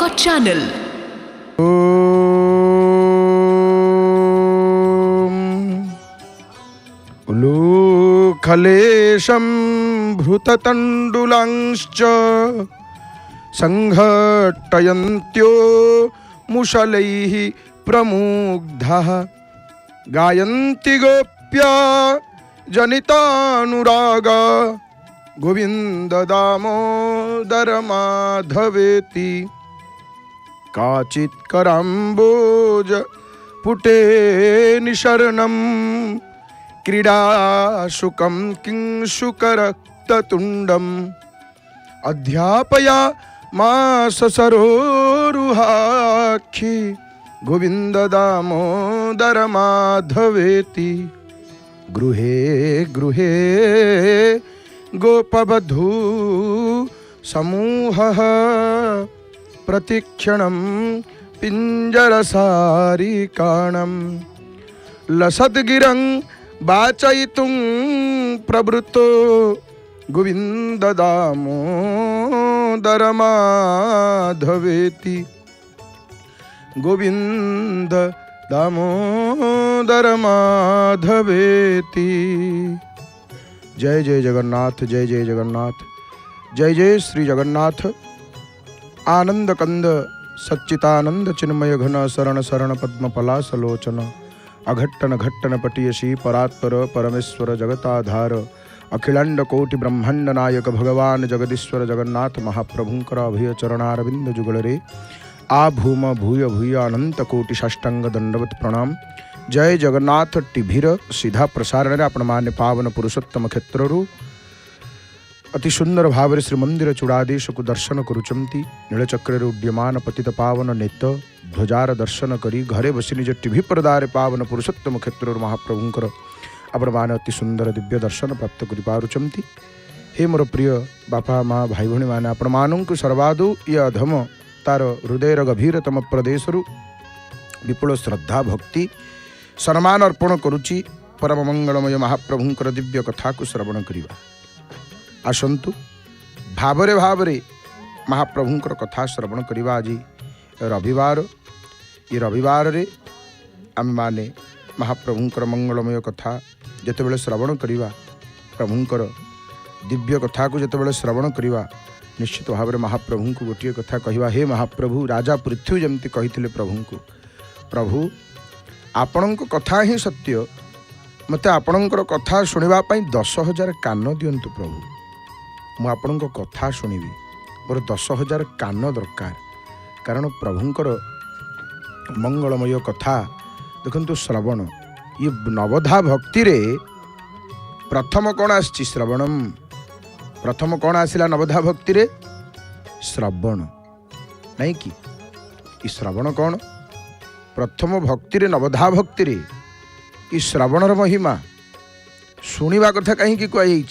का चैनल। उलूखलेशं भृततण्डुलांश्च संघट्टयन्त्यो मुशलैः प्रमुग्धाः गायन्ति गोप्या जनितानुरागा गोविन्द दामोदर माधवेति काचित् कराम्बोज पुटे निशरणं क्रीडाशुकं किंशुकरक्ततुण्डम् अध्यापया मास सरोरुहाक्षि गोविन्द दामोदर माधवेति गृहे गृहे गोपवधू समूहः प्रतिक्षणं पिञ्जरसारिकाणं लसद्गिरं वाचयितुं प्रवृत्तो गोविन्द दामोदर माधवेति गोविन्द दामोदर माधवेति। जय जय जगन्नाथ, जय जय जगन्नाथ, जय जय श्री जगन्नाथ। आनंद कंद सच्चितानंद चिन्मय घन शरण शरण पद्म पलासलोचन अघट्टन घट्टन पटियसी परात्पर परमेश्वर जगताधार अखिलांड कोटि ब्रह्मांड नायक भगवान जगदीश्वर जगन्नाथ महाप्रभुंकर अभय चरणारविंद जुगलरे आ भूम भूय भूय अनंत कोटि साष्टांग दंडवत प्रणाम। जय जगन्नाथ टीभीर सीधा प्रसारण में आपण माने पावन पुरुषोत्तम क्षेत्रु अति सुंदर भाव श्रीमंदिर चूड़ादेश को दर्शन करुचंती नीलचक्र उड्यमान पतित पावन नेत ध्वजार दर्शन करी घरे बसी निज टीवी पर्दारे पावन पुरुषोत्तम क्षेत्र महाप्रभुंकर आपण माने अति सुंदर दिव्य दर्शन प्राप्त करि पारुचंती। हे मोर प्रिय बापा माँ भाई भणी माने आपण मानंकु सर्वादु ये अधम तार हृदयर गभीरतम प्रदेशरु विपुल श्रद्धा भक्ति सम्मान अर्पण करुची परम मंगलमय महाप्रभुंकर दिव्य कथा को श्रवण करिवा। आसंतु भावरे भावरे महाप्रभुंकर कथा श्रवण करिवा। आज रविवार ये रविवार रे आम माने महाप्रभुंकर मंगलमय कथा जेतेबेले श्रवण करिवा प्रभुंकर दिव्य कथा को जेतेबेले श्रवण करिवा निश्चित भाव में महाप्रभु को गोटे कथा कहवा। हे महाप्रभु राजा पृथ्वी जमती कही प्रभु को प्रभु आपण कथा ही सत्य मते आपणकर कथा शुणवाई 10,000 कान दिंतु प्रभु मु आपण कथा शुणिबी मोर 10,000 कान दरकार कारण प्रभुंकर मंगलमय कथा देखंतु श्रवण ये नवधा भक्ति रे प्रथम कौन आछि श्रवणम प्रथम कौन आसिला नवधा भक्ति रे श्रवण नहीं कि श्रवण कौन प्रथम भक्ति रे नवधा भक्ति रे ई श्रवणर महिमा शुणिबा कथा कहीं कही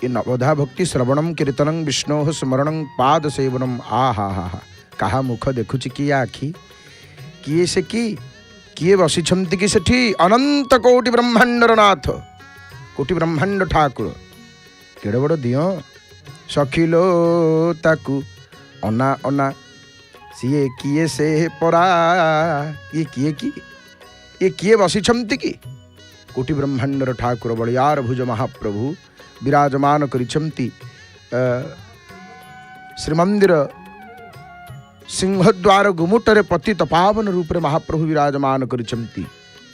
ये नवधा भक्ति श्रवणम कीर्तनं विष्णो स्मरणं पाद सेवनम आ हा हा हा कहा मुख देखुची कि आखि किए से किए बसिछंती कि सेठी अनंत कोटि ब्रह्मांडर नाथ कोटि ब्रह्मांड ठाकुर केड़े बड़ दियो सखिलो ताकू अना अना सीए किए से परा ये किए की ये किए बसिछंती कि कोटि ब्रह्मांडर ठाकुर बलियार भुज महाप्रभु विराजमान करिछंती श्रीमंदिर सिंहद्वार गुमुटरे पतित पावन रूपरे महाप्रभु विराजमान करिछंती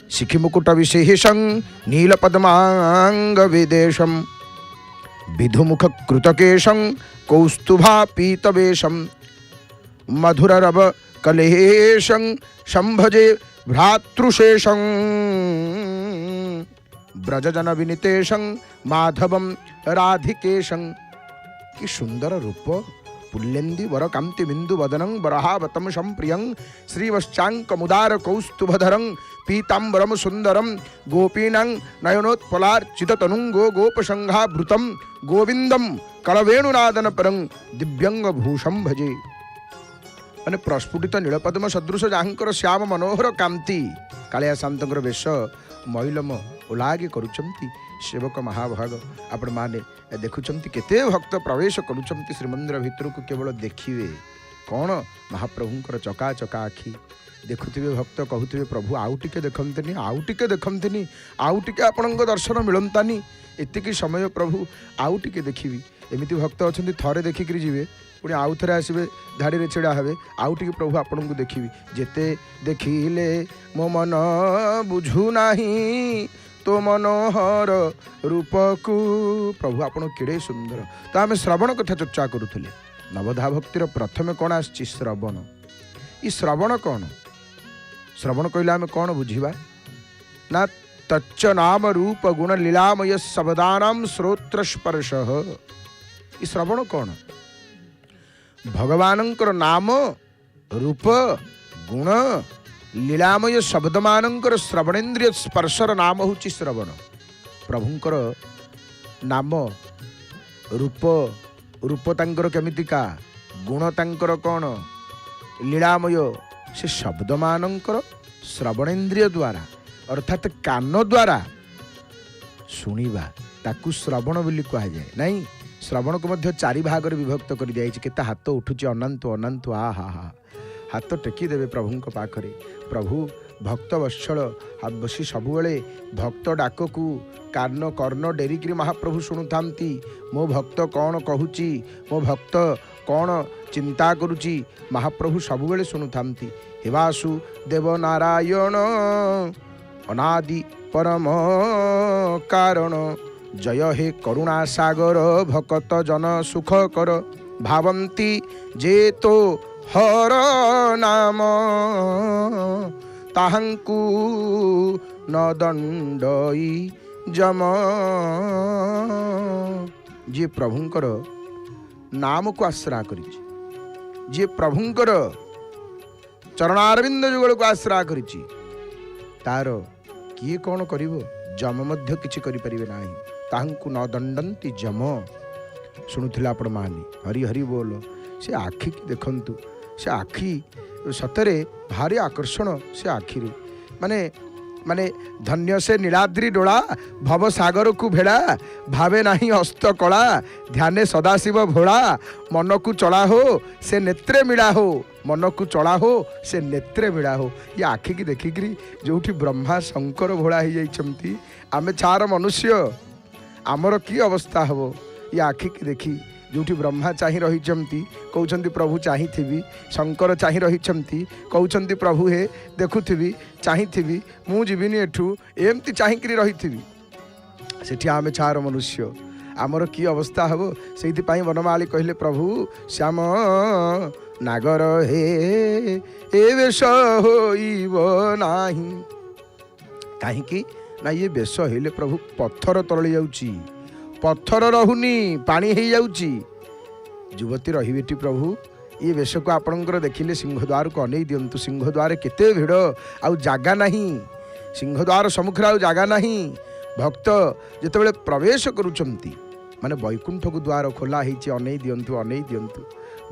शिखि मुकुट विशेषं नीलपद्मांग विदेशं विधुमुख कृतकेशं कौस्तुभा पीतवेशं मधुररव कलेशं संभजे भ्रातृशेषं ब्रजजन विनितेशं माधवं राधिकेशं। कि सुंदर रूप पुल्लेन्दी वर कांति बिंदु वदनं बरहावतम संप्रियं श्रीवश्चांक मुदार कौस्तुभधरं पीतांबरम सुंदरम गोपीनां नयनोत्पलार्चित तनुंगो गोपसंघाभृतं गोविंदम कलवेणुनादन परं दिव्यंग भूषं भजे। माने प्रस्फुटित नीलपद्म सदृश जहाँकर श्याम मनोहर कांति कालिया शांतर वेश मैलम ओलागे करुचंती सेवक महाभाग आपण माने देखुचंती केते भक्त प्रवेश करुचंती श्रीमंदिर भितर को केवल देखिए कौन महाप्रभुंकर चका चका आखि देखुवे भक्त कहते प्रभु आउ टिके देखंतनी आउ टिके देखंतनी आउ टिके आपणक दर्शन मिलंतानी एतिकी समय प्रभु आउ टिके देखिबी एमिति भक्त अछंती थरे देखिकरी जीवे पुणी आउ थे आसबे धाड़ी छिड़ा हे आउ टिके प्रभु आपन को देखी जेते देखिले मो मन बुझू नाही तो मनोहर रूप को प्रभु आपन केड़े सुंदर। तो आम श्रवण कथा चर्चा करूले नवधा भक्तिर प्रथम कौन आसी श्रवण ई श्रवण कौन श्रवण कहले आम कौन बुझा ना तच्च नाम रूप गुण लीलामय शब्दानां श्रोत्र स्पर्श ई श्रवण कौन भगवानंकर नाम रूप गुण लीलामय शब्द मानंकर श्रवणेन्द्रिय स्पर्शर नाम हूँ श्रवण प्रभुंकर नाम रूप रूप तांकर केमितिका गुण तांकर कौन लीलामय से शब्द मानंकर श्रवणेन्द्रिय द्वारा अर्थात कान द्वारा शुणिबा ताकू श्रवण बोली कहा जाए नहीं श्रवण को मध्य चारि भाग विभक्त कर दिया केते हाथ उठुची अनंत अनंत आ हा हा हाथ टेकी देवे प्रभु पाखरे प्रभु भक्त वत्सल बसी सबुले भक्त डाक को कान कर्ण डेरिकी महाप्रभु शुणुथांती मो भक्त कौन कहूची मो भक्त कौन चिंता करुची महाप्रभु सबुले शुणुथांती हेवासु देव नारायण अनादि परम कारण जय हे करुणा सागर भक्त जन सुख कर भावंती जे तो हर नाम ताहंकु न दंडई जम जे प्रभुंकर नाम को आश्रा करिछि जे प्रभुंकर चरणारविंद जुगल को आश्रा करिछि तार किए कौन करिवो जम मध्य किछि करि परिबे नाही ताहंकु न दंडंती जम शुणुथिला आपण मानी हरि हरि बोल से आखि की देखंतु से आखि सतरे भारी आकर्षण से आखि माने माने धन्य से नीलाद्रि डोला भव सागर को भेड़ा भावे नाही हस्त कला ध्याने सदाशिव भोला मन को चला हो से नेत्रे मिला हो मन को चला हो से नेत्रे मिला हो ये आखि की देखिकी जो ब्रह्मा शंकर भोला हो जाइछंती आमे चार मनुष्य आमर की अवस्था हम ये आखि की देखी जो ब्रह्मा चाहि रही कहते प्रभु चाही शंकर चाहि रही कहते प्रभु हे देखुथि चाही मु जीविनी एठू एमती चाहिकी रही सेठी आमे चार मनुष्य आमर की अवस्था हम से वनमाली कहले प्रभु श्याम नागर हे ए वेश होइब नाही कहीं ना ये बेश हेले प्रभु पत्थर तरली जाउची पत्थर रहुनी पानी हो जाउची युवती रही प्रभु ये वेश को आपणकर देखिले सिंहद्वार को अनै दिंतु सिंहद्वार केते भिड़ आउ जागा नहीं सिंहद्वार सम्मुखें आउ जागा नहीं भक्त जितेबाला प्रवेश करुचंती माने वैकुंठ को द्वार खोला होइछि अनै दिंतु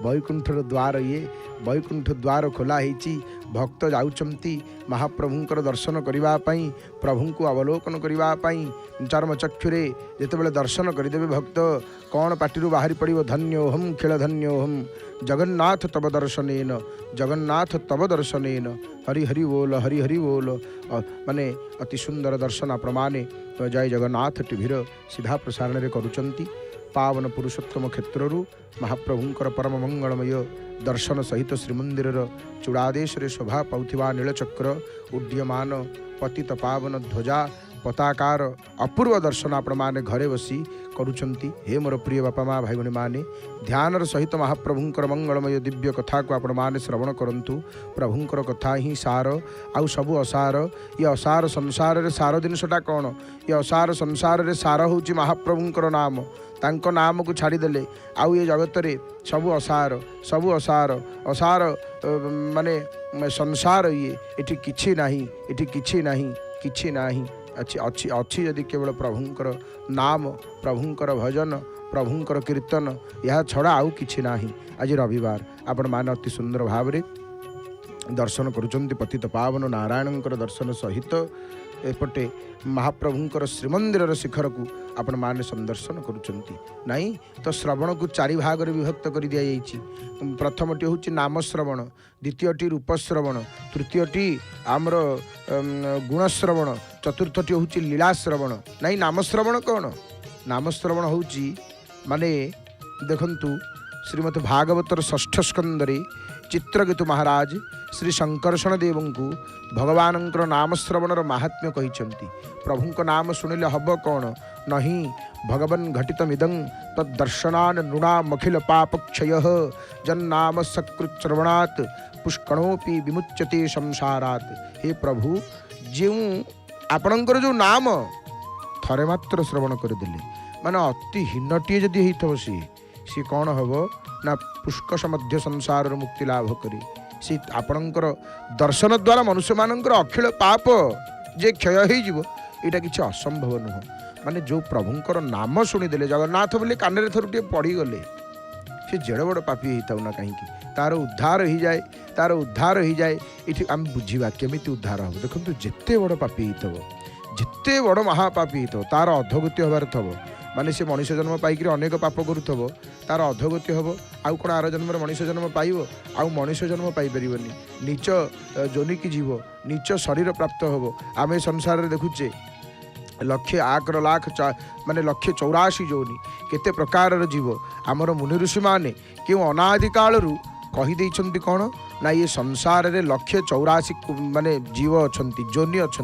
वैकुंठर द्वार ये वैकुंठ द्वार खोला होइछि भक्त जाउचंती महाप्रभुंकर दर्शन करने प्रभु को अवलोकन करने चर्म चक्षुरे जितेबाला दर्शन करदेवे भक्त कौन पाटिरू बाहरी पड़ो धन्योहम खेल धन्योहम जगन्नाथ तब दर्शनेन हरि हरि बोल माने अति सुंदर दर्शन प्रमाणे जय जगन्नाथ टीभीर सीधा प्रसारण रे करुचंती पावन पुरुषोत्तम क्षेत्रु महाप्रभुंकर परम मंगलमय दर्शन सहित श्रीमंदिर चूड़ादेश रे शोभा पाउथिबा नीलचक्र उड्डीयमान पतित पावन ध्वजा पताकार अपूर्व दर्शन आपण माने घरे बसी करुचंती। हे मोर प्रिय बापा माँ भाई भणी माने ध्यानर सहित महाप्रभुंकर मंगलमय दिव्य कथा को आपण माने श्रवण करंतु। प्रभुंकर कथा ही सार आउ सबु असार ये असार संसार रे सार जिनसटा कौन ये असार संसार रे सार होची महाप्रभुंकर नाम तांको नाम को छाड़ीदेले आउ ये जगत रे सबु असार असार माने संसार ये एठी किछि नाही अच्छी अच्छी यदि केवल प्रभुंकर नाम प्रभुंकर भजन प्रभुंकर कीर्तन यह छड़ा आउ किछि नाही। आज रविवार आपण मान अति सुंदर भाव दर्शन करुचंती पतित पावन नारायणंकर दर्शन सहित एपटे महाप्रभुंकर श्रीमंदिर शिखर को आपण माने संदर्शन करुचंती नहीं तो श्रवण को चारि भाग रे विभक्त कर दिया जाइछि। प्रथमटी होछि नाम श्रवण, द्वितीयटी रूप श्रवण, तृतीयटी आमर गुण श्रवण, चतुर्थटी होछि लीला श्रवण। नहीं नाम श्रवण कौन? नाम श्रवण होछि माने देखंतु श्रीमद् भागवतर षष्ठ स्कंदरे चित्रकेतु महाराज श्री शंकर्षण देव को भगवानंकर नाम श्रवणर महात्म्य कहिछंती। प्रभुंक नाम शुणिले हब कौन? नहीं भगवन् घटितमिदं तद्दर्शनान् नृणामखिल पापक्षयः जन्नाम सकृच्छ्रवणात् पुष्कणोपि विमुच्यते संसारात्। हे प्रभु जो आपणकर जो नाम थरे मात्र श्रवण करदेले माने अति हीनटीए जदि होइथबो सी कौन हम ना पुष्कश मध्य संसार मुक्ति लाभ करे। सी आपणकर दर्शन द्वारा मनुष्य मानकर अखिल पाप जे क्षय हो यहाँ किसी असंभव नुह। माने जो प्रभुंकर नाम शुणीदे जगन्नाथ बोले कान थरुटे पड़गले सी जेड़ बड़ पापी होता ना कहीं तार उद्धार हो जाए, तार उद्धार हो जाए। ये आम बुझा केमी उद्धार हम देखो जिते बड़ पापी हो जिते बड़ महापापी हो तार अधोगति हबार थब माने से मनुष्य जन्म पाइक अनेक पाप करुथब तार अधोगति हम आउ कौन आर जन्म मनुष्य जन्म पाइब आउ मनुष्य जन्म पाइपर नीच जोनि की जीव नीच शरीर प्राप्त हम। आम संसार में देखुचे लक्षे आकर लाख माने लक्षे 84 जोनि केते प्रकार जीव आमर मुनि ऋषि माने क्यों अनादि कालरू कहीदे कौन ना ये संसार में लक्षे 84 माने जीव अच्छा जोनि अच्छा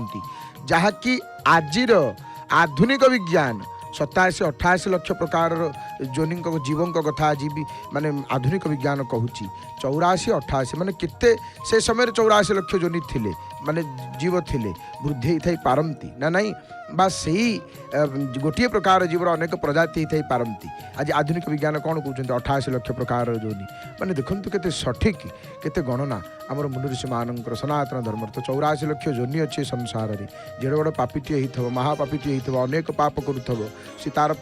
जहाँकि आजिर आधुनिक विज्ञान 87-88 लक्ष प्रकार जोनि जीवों कथा जीवी माने आधुनिक विज्ञान कहूँ 84-88 माने कितने से समय 84 लक्ष जोनि थिले माने जीव थिले वृद्धि होई पारंती ना नहीं बा सही गोटे प्रकार जीवर अनेक प्रजाति होई पारंती। आज आधुनिक विज्ञान कौन कहते 88 लक्ष प्रकार जोनि माने देखंतु केते सठिक केते गणना आमर मुनि ऋषि मानकर सनातन धर्म तो 84 लक्ष जोनि अच्छे संसार में जेड़ बड़ पापीटीए होइथबो महापापीटीए होइथबो अनेक पाप करुथबो सी तार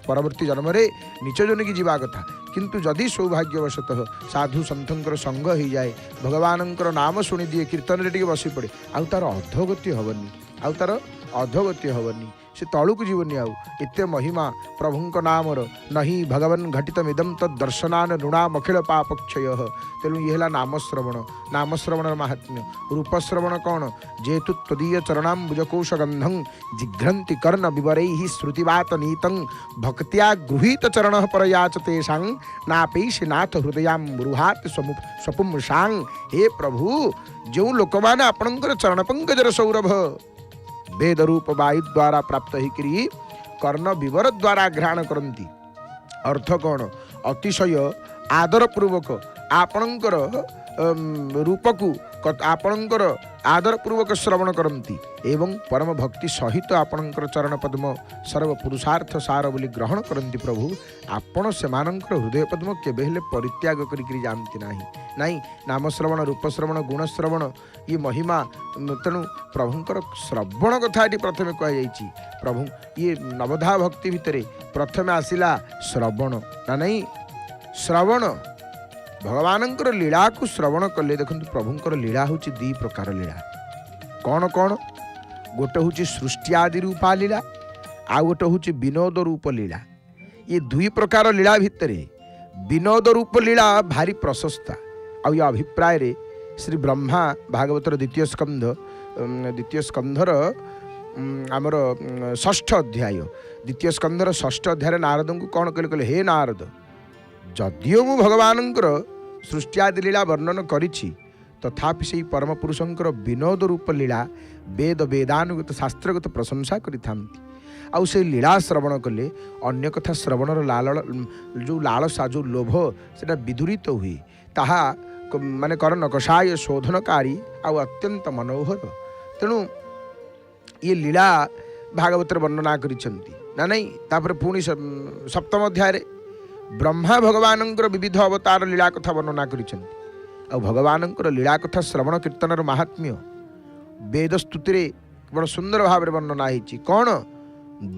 परवर्ती जन्म रे नीच जोनि की जीवा कथा। किंतु जदि सौभाग्यवशतः साधु सन्थंकर संग हो जाए भगवानंकर नाम शुणी दिए कीर्तन रे टिके बसी पड़े आउ तार अधोगति हबनी आउ तार अधोगति हबनी से तलुक जीवनी आउ एते महिमा प्रभुंक नामर नहीं भगवन् घटितमिदं तद्दर्शनान् ऋणामखिल पापक्षय। तेणु ये है नाम श्रवण महात्म्य। रूप श्रवण कौन? जेतु त्वदीय चरणाम्बुजकोश गंधं जिघ्रन्ति कर्ण विवरैः श्रुतिवात नीतं भक्त्या गृहीत चरण पर याचतेषां नापेशि नाथ हृदयां रुहात् स्वपुंसां। हे प्रभु जो लोक मैंने आपणकर चरण पंकजर सौरभ वेद रूप वायु द्वारा प्राप्त होकर कर्ण विवर द्वारा घ्राण करती अर्थ कौन? अतिशय आदर पूर्वक आपणकर रूप को आपणकर आदर पूर्वक श्रवण करती एवं परम भक्ति सहित आपणकर चरण पद्म सर्व पुरुषार्थ सार बोली ग्रहण करती। प्रभु आपण से हृदय पद्म केबेले परित्याग करी जानती नहीं नाम श्रवण रूप श्रवण गुण श्रवण ये महिमा। तेणु प्रभुंकर श्रवण कथा ये प्रथम कहुई प्रभु ये नवधा भक्ति भितर प्रथम आसिला श्रवण ना नहीं श्रवण भगवानंकर लीला को श्रवण कले। देखो प्रभुंकर लीला हूँ दी प्रकार लीला कौन कौन? गोटे हूँ सृष्टि आदि रूपा लीला आउ गोटे हूँ विनोद रूप लीला। ये दुई प्रकार लीला भितर विनोद रूप लीला भारी प्रशस्ता आ अभिप्राय रे श्री ब्रह्मा भागवतर द्वितीय स्कंधर आमर षष्ठ अध्याय द्वितीय स्कंधर षष्ठ अध्याय नारद को कौन कहले? हे नारद जदियो मु भगवानंकर सृष्टि आदि लीला वर्णन करिछि तथापि से परम पुरुषंकर विनोद रूप लीला वेद वेदानुगत शास्त्रगत प्रशंसा करिथांती। आउ से लीला श्रवण कले अन्य कथा श्रवणर जो लालसा जो लोभ से विदूरित हुए ताहा माने कर्ण कषाय शोधनकारी आउ अत्यंत मनोहर। तेणु ये लीला भागवतर वर्णना करिछंती ना नहीं। तापर पुणी सप्तम अध्याय ब्रह्मा भगवानंकर विविध अवतार लीला कथा वर्णना करिछंती। आ भगवानंकर लीला कथा श्रवण कीर्तनर महात्म्य वेद स्तुति बड़ सुंदर भाव वर्णना होती। कौन?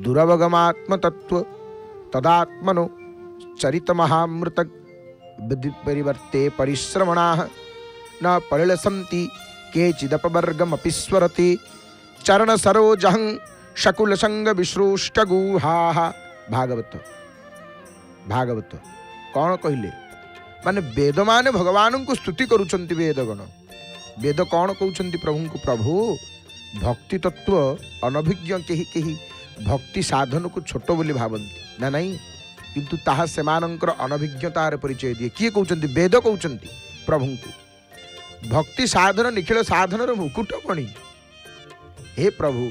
दुरवगमात्म तत्व तदात्मनो चरित महामृत परिवर्ते परिश्रमणा न परिलसंति केचिदपवर्गमपि स्वरते चरण सरोजहं शकुल संग विश्रुष्ट गुहा। भागवत भागवत कौन कहले माने वेद माने भगवान को स्तुति करुचंती वेदगण। वेद कौन कहउचंती प्रभु को, प्रभु भक्ति तत्व अनभिज्ञ केही केही भक्ति साधन को छोट बोली भावंती ना नहीं, किंतु ताहा सेमानंकर अनभिज्ञतार परिचय दिए। किए कहउचंती? वेद कहउचंती प्रभु को भक्ति साधन निखिल साधनर मुकुटमणि। हे प्रभु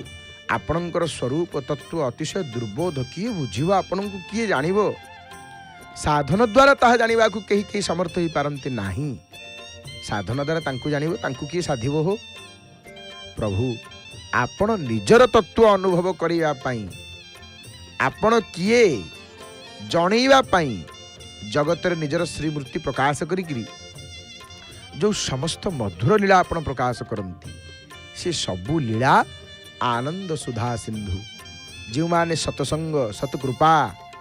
आपणकर स्वरूप तत्व अतिशय दुर्बोध, किए बुझिबो आपन को, किए जानिबो? साधन द्वारा ताहा जानिबा को केही केही समर्थ ही पारंती नाही। साधन द्वारा तांकु जानिबो, तांकु किए साधिबो हो? प्रभु आपण निजर तत्व अनुभव करिया पाई, आपण किए जणैवा पाई जगतर निजर श्रीमूर्ति प्रकाश करिकरी जो समस्त मधुर लीला आपण प्रकाश करंती, से सबु लीला आनंद सुधा सिंधु। जो माने सतसंग सतकृपा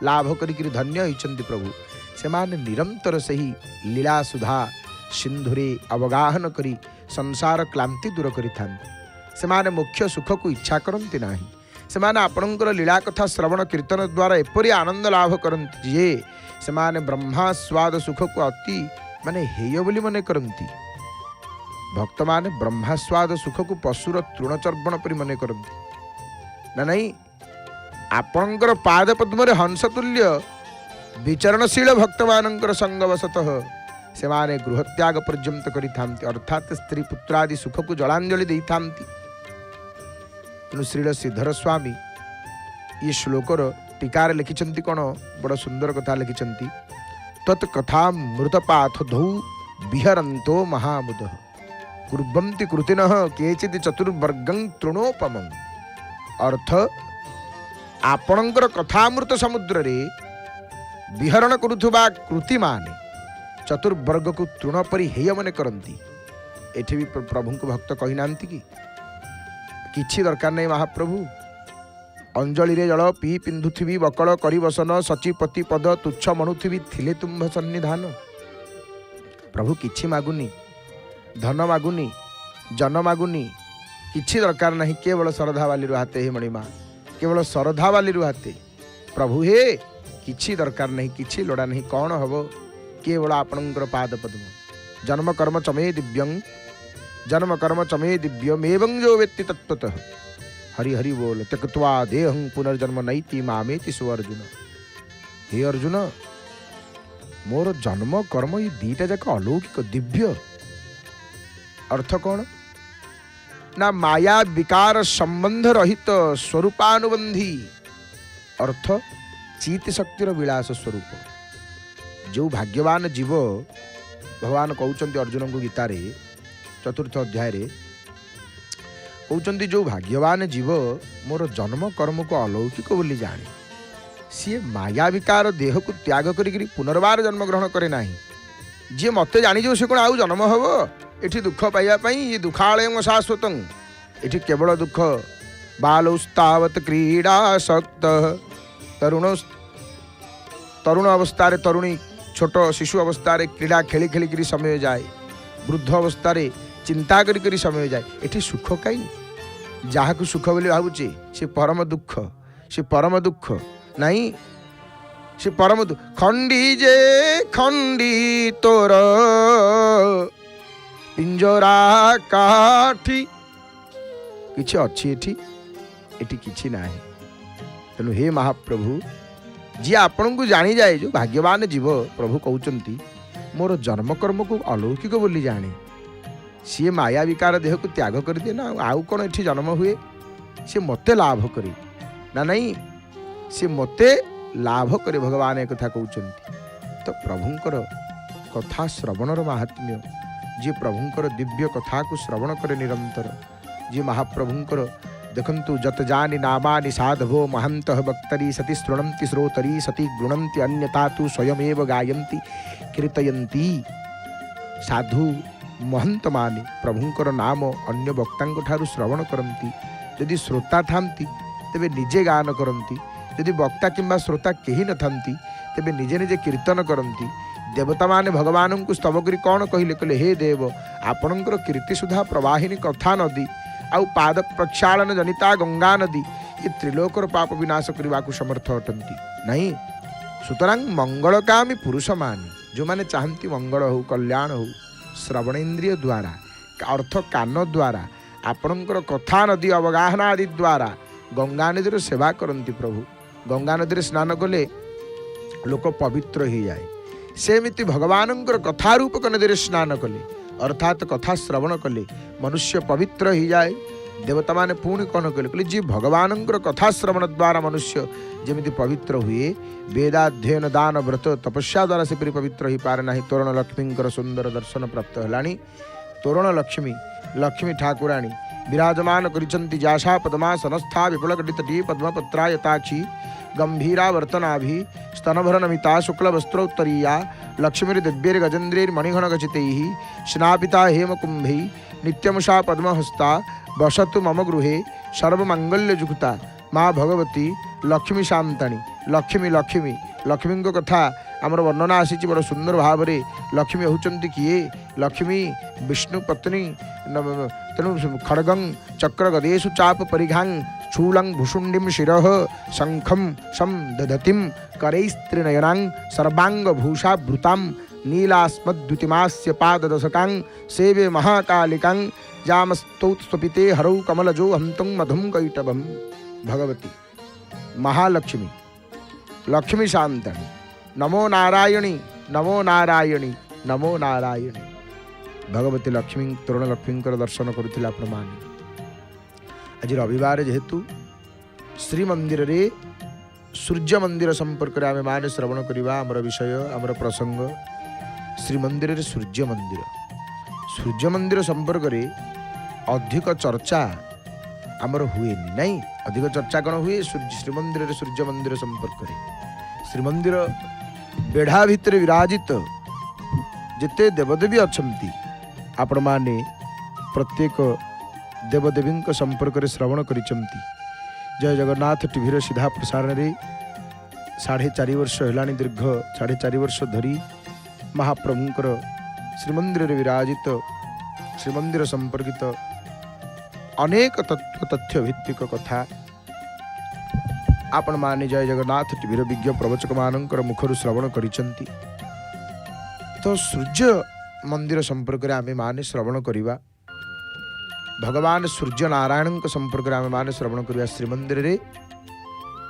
लाभ करिकरी धन्य होइचंती प्रभु, से माने निरंतर सही लीला सुधा सिंधुरे अवगाहन करी संसार क्लांति दूर करिथांती। से माने मुख्य सुख को इच्छा करंती नाही। से माने आपणकर लीला कथा श्रवण कीर्तन द्वारा एपरि आनंद लाभ करंती जे से माने ब्रह्मा स्वाद सुख को अति माने हेय बोली मने करंती। भक्त माने ब्रह्मास्वाद सुख को पशुर तृणचर्वण परि मने करंती ना नहीं। आपणकर पाद पद्म हंस तुल्य विचरणशील भक्त मानकर संगवशतः से माने गृहत्याग पर्यंत करिथांती, अर्थात स्त्री पुत्रादि सुख को जलांजलि देइथांती। तेणु श्रील श्रीधर स्वामी ये श्लोकर टीकार लिखिछंती कौन बड़ सुंदर कथा लिखिछंती। तत्कथा मृतपाथ धौ विहरंतो महामुद कुर्वन्ति कृतिनः केचित् चतुर्वर्गं तृणोपमं। अर्थ आपणकर कथामृत समुद्र रे विहरण करुथुबा कृति माने चतुर्वर्ग को तृण परि हेय मने करंती। एठी भी प्रभु को भक्त कहि नांती कि किछि दरकार नहीं महाप्रभु, अंजलि रे जल पी पिंधुथिबी बकल करी बसन सचिपति पद तुच्छ मणुथिबी थिले तुम्भ सन्निधान। प्रभु किछि मागुनी, धन मागुनी, जन मागुनी, किछि दरकार नहीं, केवल श्रद्धा वाली हाथे हे मणिमा, केवल श्रद्धा वाली हाथे प्रभु हे किछि दरकार नहीं, किछि लोड़ा नहीं, कौन हबो केवल आपणकर पाद पद्म। जन्म कर्म चमे दिव्यं, जन्म कर्म चमे दिव्यमेवं जो वेत्ति तत्त्वतः। हरि हरि बोल। त्यक्त्वा देहं पुनर्जन्म नैति मामेति सो अर्जुन। हे अर्जुन, मोर जन्म कर्म ये दीटा जाक अलौकिक दिव्य। अर्थ कौन ना माया विकार संबंध रहित स्वरूपानुबंधी। अर्थ चित शक्तिर विलास स्वरूप। जो भाग्यवान जीव भगवान कहउचंती अर्जुन को गीता रे चतुर्थ अध्याय रे कहउचंती जो भाग्यवान जीव मोर जन्म कर्म को अलौकिक बोली जाने, सी माया विकार देह को त्याग करी पुनर्बार जन्म ग्रहण करे नाही। जी मते जानी जो से कोन आउ जन्म हबो एठी दुख पाइया पई, ये दुखालयं शाश्वतं। एठी केवल दुख। बालोस्तावत क्रीडा सक्त तरुण अवस्था रे तरुणी छोट शिशु अवस्था रे क्रीड़ा खेली खेली करी समय जाए, वृद्ध अवस्था रे चिंता करी करी समय जाए। एठी सुख कई जहा को सुख बोली भावुचे से परम दुख, से परम दुख नहीं, से परम दुख। खंडी जे खंडी तोर पिंजरा काठी किछि अछि एठी, एठी किछि नाही। तेणु हे महाप्रभु जी आपण को जानी जाए, जो भाग्यवान जीव प्रभु कहउचंती मोर जन्म कर्म को अलौकिक बोली जाने, सी माया विकार देह को त्याग कर दिए ना, आउ कौन एठी जन्म हुए, सी मते लाभ करे ना नहीं, सी मते लाभ करे। भगवान एक कथा कहउचंती। तो प्रभुंकर कथा श्रवणर महात्म्य, जी प्रभुंकर दिव्य कथा को श्रवण करे निरंतर, जी महाप्रभुंकर देखंतु जत जानी नामानि साधवो महंतः भक्तरी सति शृणंति श्रोतरी सति गृणंति अन्यथा तु स्वयमेव गायन्ति कीर्तयन्ति। साधु महंत माने प्रभुंकर नाम अन्य वक्तांक ठारु श्रवण करंती। यदि श्रोता थांती तेबे निजे गान करंती, यदि वक्ता किंबा श्रोता केही न थांती तेबे निजे निजे कीर्तन करंती। देवता माने भगवान को स्तव करी कौन कहले, कहले हे देव आपणकर कीर्ति सुधा प्रवाहिनी कथा नदी आउ पाद प्रक्षालन जनिता गंगा नदी ये त्रिलोकर पाप विनाश करने को समर्थ अटंती नहीं। सुतरां मंगलकामी पुरुष मान जो माने चाहती मंगल हो कल्याण हो श्रवणेन्द्रिय द्वारा अर्थ कान द्वारा आपणकर कथा नदी अवगाहना आदि द्वारा गंगा नदी सेवा करती प्रभु। गंगा नदी स्नान कले लोक पवित्र हो जाए सेमिति भगवानंकर कथा रूपक नदी स्नान कले अर्थात कथा श्रवण कले मनुष्य पवित्र हो जाए। देवता माने पुणी कौन कहले जी भगवानंकर कथा श्रवण द्वारा मनुष्य जमी पवित्र हुए वेदाध्ययन दान व्रत तपस्या द्वारा से पवित्र हो पारे ना। तोरण लक्ष्मी सुंदर दर्शन प्राप्त है। तोरण लक्ष्मी लक्ष्मी ठाकुराणी विराजमान करिछन्ति जाशा पद्मा सनस्था विपुलकटितटी पद्मपत्रायताक्षी गंभीरा वर्तनाभि स्तनभर नमिता शुक्लवस्त्रोत्तरीया लक्ष्मीर्दिव्यैर् गजेन्द्रैर्मणिघणखचितैः स्नापिता हेमकुम्भैः नित्यमुषा पद्महस्ता वसतु मम गृहे सर्वमंगल्यजुक्ता माँ भगवती लक्ष्मी शांताणी। लक्ष्मी लक्ष्मी लक्ष्मी कथा आमर वर्णना आसी बड़ सुंदर भाव में। लक्ष्मी होचंती किए लक्ष्मी विष्णु पत्नी तेणु खड़गं चक्र गदेशु चाप परिघां स्थूलं भुषुंडिं शिरः शंखं सं दधतिं करैस्त्रिनयनां सर्वांग भूषा भृतां नीलास्मद्युतिमास्य पाददशकां सेवे महाकालिकां जामस्तौत्स्वपिते हरौ कमलजो हंतुं मधुं कैटभं। भगवती महालक्ष्मी लक्ष्मी शांतनी नमो नारायणी नमो नारायणी नमो नारायणी। भगवती लक्ष्मी तोरण लक्ष्मी दर्शन करुला प्रमाण। आज रविवार जेहेतु श्रीमंदिर रे सूर्य मंदिर संपर्क में आम मैंने श्रवण करवा आमर विषय आमर प्रसंग श्रीमंदिर रे सूर्य मंदिर संपर्क में अधिक चर्चा आमर हुए नहीं। अधिक चर्चा कौन हुए श्रीमंदिर रे सूर्य मंदिर संपर्क में श्रीमंदिर बेढ़ा भितर विराजित जिते देवदेवी अच्छी आपण माने प्रत्येक देवदेवी संपर्क में श्रवण करिसेंती। जय जगन्नाथ टीवी सीधा प्रसारण रे 4.5 वर्ष है दीर्घ 4.5 वर्ष धरी महाप्रभुंकर श्रीमंदिर रे विराजित श्रीमंदिर संपर्कित अनेक तत्व तथ्य भित्तिक कथा आपण माने जय जगन्नाथ टीवी विज्ञ प्रवचक मानकर मुखर श्रवण करिसेंती। तो सूर्य मंदिर संपर्क में आमे माने श्रवण करिवा भगवान सूर्य नारायण संपर्क में आमे माने श्रवण करिवा। श्रीमंदिर रे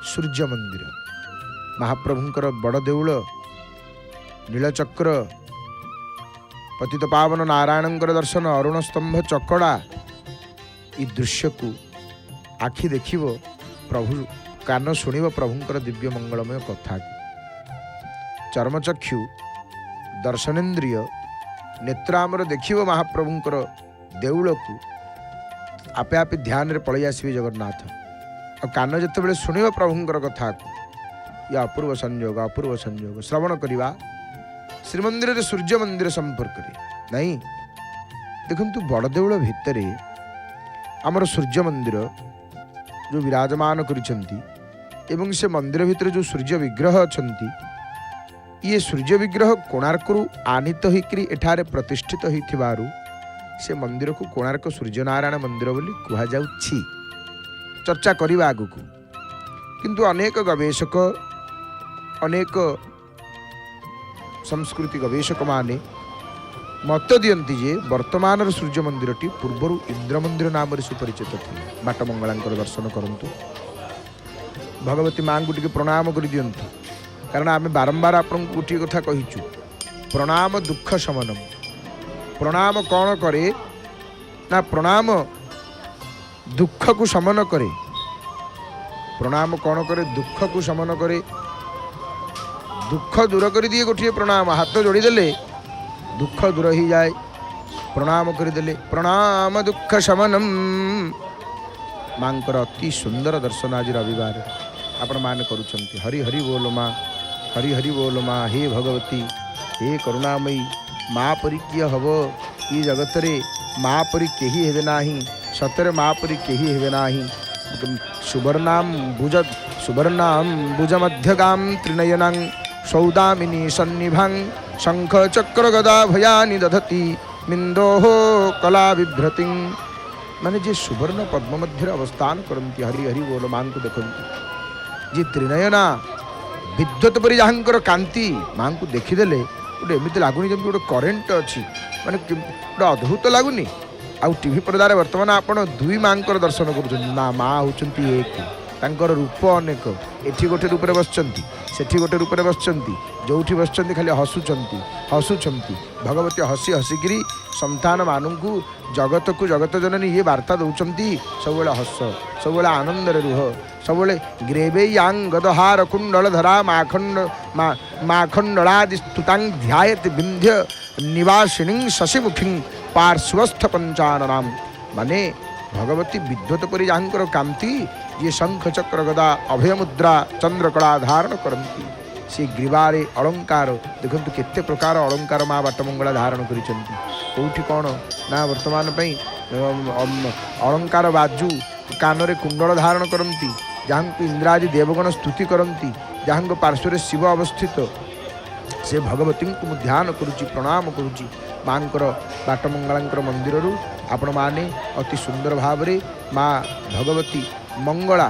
सूर्य मंदिर महाप्रभुंकर बड़ देउल नीलचक्र पतित पावन नारायणंकर दर्शन अरुण स्तंभ चकड़ा ई दृश्य को आखि देखिबो प्रभु कान शुणिब प्रभुंकर दिव्य मंगलमय कथा को चर्मचक्षु दर्शनेन्द्रिय नेत्रामर देखिबो महाप्रभुंकर देउल को आपे आपे ध्यान रे पलि आसबे जगन्नाथ आ कान जेतेबेले शुणिब प्रभुंकर कथा को या अपूर्व संयोग श्रवण करिवा श्रीमंदिर रे सूर्य मंदिर संपर्क रे नहीं। देखंतु बड़ देउल भितर आमर सूर्य मंदिर जो विराजमान करिसेंती एवं से मंदिर भितर जो सूर्य विग्रह अछंती ये सूर्य विग्रह कोणार्करू आनीत होकर एठारे प्रतिष्ठित होइथिबारु से मंदिर को कोणार्क सूर्यनारायण मंदिर बोली कहा जाउछि। चर्चा करिबा आगु को किंतु अनेक गवेषक अनेक संस्कृति गवेषक माने मत दियंती जे वर्तमान सूर्य मंदिर टी पूर्वर इंद्र मंदिर नाम सुपरिचित थे। बाटमंगलांकर दर्शन करंतु भगवती माँ को टिके प्रणाम कर दियंतु कारण आम बारंबार आपन गोटे कथा कहीचु प्रणाम दुख शमनम। प्रणाम कौन करे ना प्रणाम दुख को शमन करे। प्रणाम कौन करे दुख को शमन करे दुख दूर कर दिए गोटे प्रणाम हाथ जोड़ीदेले दुख दूर ही जाए। प्रणाम करदेले प्रणाम दुख शमनम। मांकर अति सुंदर दर्शन आज रविवार आपण मान करुछंती। हरि हरि बोल माँ हरि हरि बोल माँ। हे भगवती हे करुणामयी माँ परी किए हब ई जगत रे माँ परी केही हेबे नाही। सतरे माँ परी केही हेबे नाही। सुवर्णाम भुज मध्यगाम त्रिनयनां सौदामिनी सन्निभां शंख चक्र गदा भयानि दधति मिंदोः कला बिभ्रतिं माने जे सुवर्ण पद्म मध्य अवस्थान करती हरि हरि बोल माँ को देखते जी त्रिनयना विद्युत परी जहाँकर कांति माँ को देखीदे गोटे एमती लगुनि जमी गोटे करेन्ट अच्छी माने गोटे अद्भुत लगुनि आउ टीवी पर्दार वर्तमान आपण दुई माँ दर्शन कर माँ होती एक तांकर रूप अनेक एठी गोटे रूप बसचंती सेठी गोटे रूप बसचंती जोठी बसचंती खाली हसुचंती भगवती हसी हसिकी संतान मानू जगत को जगत जननी ये वार्ता दौरान सब हस सब आनंद रुह सब ग्रेवेयांग गदहार कुंडल धरा माखंडलादि स्तुतांग ध्यायत विंध्य निवासिनी शशिमुखी पार्श्वस्थ पंचाननाम माने भगवती विद्युत परी जहाँकर कांति ये शंख चक्र गदा अभय मुद्रा चंद्रकला धारण करती से ग्रीवारे अलंकार देखु केते प्रकार अलंकार माँ बाटमंगला धारण कौटी कौन ना वर्तमान अलंकार बाजू कान कुंडल धारण करती जहाँ को इंद्रादि देवगण स्तुति करती जहाँ पार्श्व शिव अवस्थित से भगवती को ध्यान करुच्ची प्रणाम करुच्ची माँ बाटमंगला मंदिर आपण माने अति सुंदर भाव माँ भगवती मंगला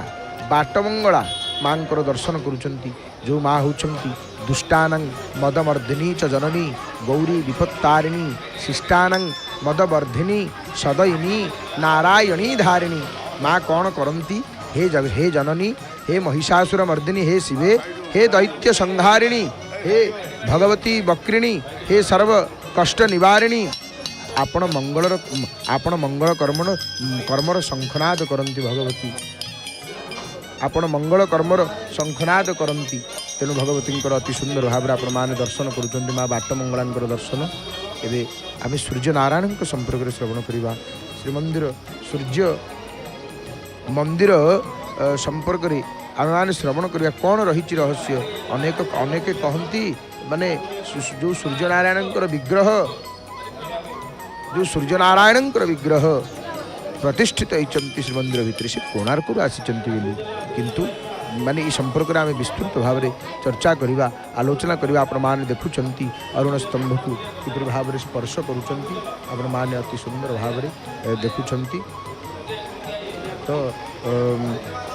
बाटमंगला माँ दर्शन करुचंती जो माँ होचंती दुष्टानंग मदमर्दिनी च जननी गौरी विपत्तारिणी शिष्टानंग मदवर्धिनी सदयिनी नारायणी धारिणी माँ कौन करती हे जननी हे महिषासुर मर्दिनी हे शिवे हे दैत्य संहारिणी हे भगवती वक्रिणी हे सर्व कष्ट निवारिणी आपण मंगल कर्मर शंखनाद करती भगवती आपण मंगल कर्मर शंखनाद करती तेणु भगवती अति सुंदर भाव आपण मैंने दर्शन करुँच माँ बाटमंगला दर्शन एवं आम सूर्य नारायण संपर्क में श्रवण करवा श्रीमंदिर सूर्य मंदिर संपर्क में आम मैंने श्रवण करवा कौन रही रहस्य अनेक अनेक कहती माने जो सूर्यनारायण विग्रह जो सूर्यनारायण विग्रह प्रतिष्ठित होती श्रीमंदिर भितर से कोणार्क आसी किंतु माने ये संपर्क में आम विस्तृत भाव में चर्चा करवा आलोचना करवा आपण मैंने देखुंट अरुण स्तंभ को किपर भाव में स्पर्श करुँच मैंने अति सुंदर भाव में देखुंट तो